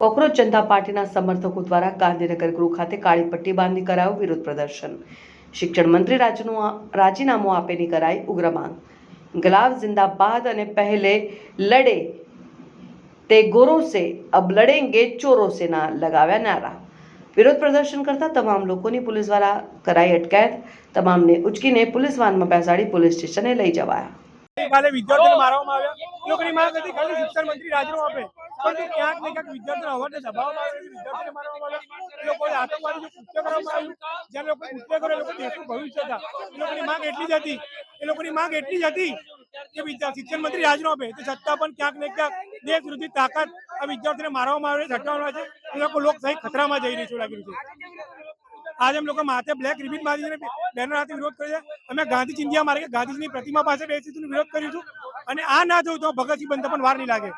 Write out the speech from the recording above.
Cockroach જનતા પાર્ટીના સમર્થકો દ્વારા ગાંધીનગર ગૃહ ખાતે કાળી પટ્ટી બાંધી કરાયું વિરોધ પ્રદર્શન। શિક્ષણ મંત્રી રાજીનામું આપેની કરાઈ ઉગ્ર માંગ। गुलाब जिंदाबाद અને पहले लड़े ते गोरों से अब लड़ेंगे चोरों से ना लगाव्या नारा। विरोध प्रदर्शन करता તમામ લોકોની પોલીસ દ્વારા કરાઈ અટકાયત। તમામને ઉચકીને પોલીસ વાનમાં બેસાડી પોલીસ સ્ટેશને લઈ જવાયા। કાલે વિદ્યાર્થીઓને મારવામાં આવ્યા। લોકોની માંગ હતી ખાલી શિક્ષણ મંત્રી રાજીનામું આપે, પરંતુ ક્યાંક ને ક્યાંક વિદ્યાર્થીઓના અવાજને દબાવવામાં આવે, વિદ્યાર્થીઓને મારવામાં આવ્યા। લોકોએ આતંકવાદી કૃત્ય કરવામાં આવ્યું, જ્યાં લોકો કૃત્ય કરે લોકો દેશનું ભવિષ્ય હતા। એ લોકોની માંગ એટલી જ હતી કે શિક્ષણ મંત્રી રાજીનામું આપે, તે છતાં પણ ક્યાંક ને ક્યાંક દેશ વિરોધી તાકાત આ વિદ્યાર્થીઓને મારવામાં આવે છે, ઝટકાવવામાં આવે છે। એ લોકો લોકશાહી ખતરામાં જઈ રહી છે લાગી રહ્યું છે। आज हम लोग माथे ब्लैक रिबन बांधी बैनर हाथ विरोध कर अमे गांधी चिंधिया मारे गांधीजी की प्रतिमा पास बेसी विरोध करीशुं। आ ना जो तो भगत सिंह बनता पण वार नहीं लागे।